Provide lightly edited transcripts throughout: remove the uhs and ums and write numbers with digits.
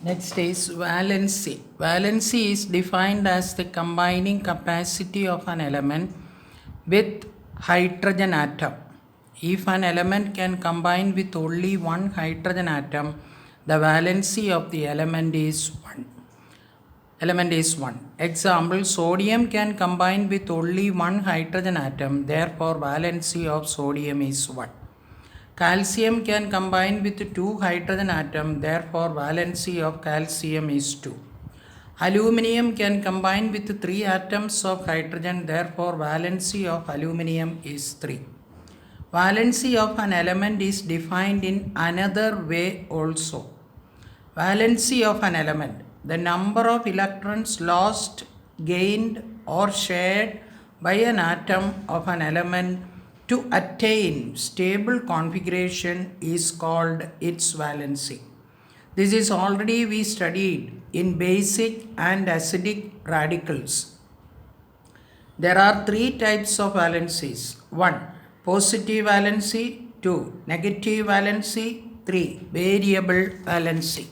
Next is valency. Valency is defined as the combining capacity of an element with hydrogen atom. If an element can combine with only one hydrogen atom, the valency of the element is 1. Example, sodium can combine with only one hydrogen atom, therefore valency of sodium is 1. Calcium can combine with two hydrogen atoms, therefore valency of calcium is 2. Aluminium can combine with three atoms of hydrogen, therefore valency of aluminium is 3. Valency of an element is defined in another way also. Valency of an element, the number of electrons lost, gained or shared by an atom of an element to attain stable configuration is called its valency. This is already we studied in basic and acidic radicals. There are three types of valencies. 1. Positive valency. 2. Negative valency. 3. Variable valency.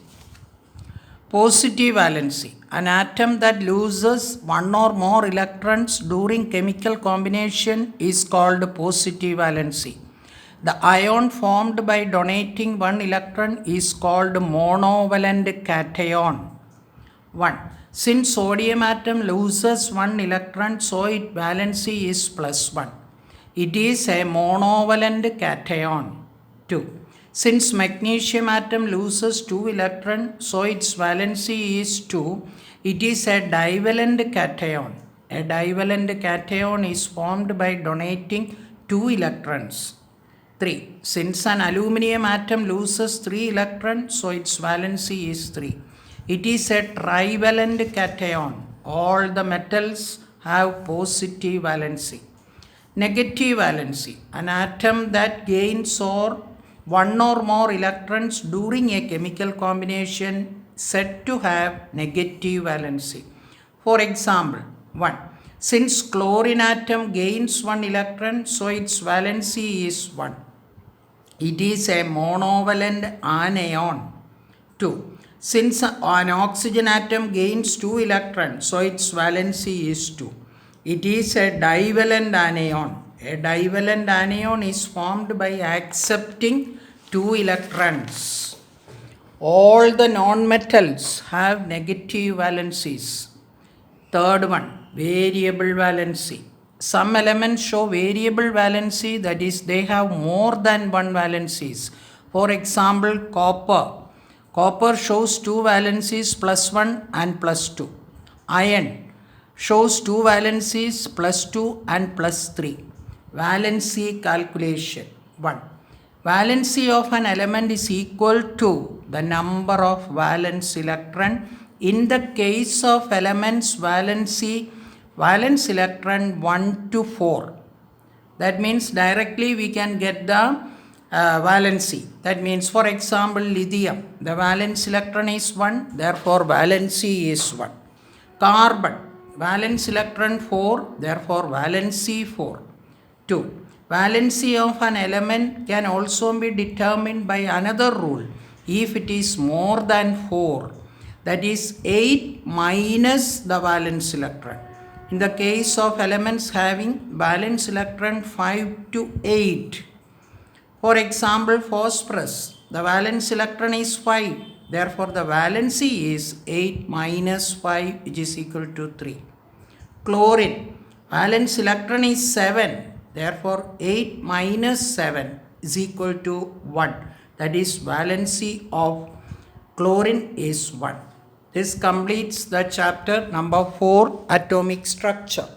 Positive valency. An atom that loses one or more electrons during chemical combination is called positive valency. The ion formed by donating one electron is called monovalent cation. 1. Since sodium atom loses one electron, so its valency is +1. It is a monovalent cation. 2. Since magnesium atom loses 2 electrons, so its valency is 2. It is a divalent cation. A divalent cation is formed by donating 2 electrons. 3. Since an aluminium atom loses 3 electrons, so its valency is 3. It is a trivalent cation. All the metals have positive valency. Negative valency. An atom that gains one or more electrons during a chemical combination said to have negative valency. For example, 1. Since chlorine atom gains one electron, so its valency is 1. It is a monovalent anion. 2. Since an oxygen atom gains 2 electrons, so its valency is 2. It is a divalent anion. A divalent anion is formed by accepting 2 electrons. All the non-metals have negative valencies. Third one, variable valency. Some elements show variable valency, that is, they have more than one valencies. For example, copper. Copper shows two valencies, +1 and +2. Iron shows two valencies, +2 and +3. Valency calculation. 1. Valency of an element is equal to the number of valence electron. In the case of elements valence electron 1 to 4. That means directly we can get the valency. That means, for example, lithium, the valence electron is 1, therefore valency is 1. Carbon, valence electron 4, therefore valency 4. 2. Valency of an element can also be determined by another rule if it is more than 4, that is 8 minus the valence electron. In the case of elements having valence electron 5 to 8, for example, phosphorus, the valence electron is 5, therefore the valency is 8 minus 5, which is equal to 3. Chlorine, valence electron is 7, therefore 8 minus 7 is equal to 1. That is, valency of chlorine is 1. This completes the chapter number 4, atomic structure.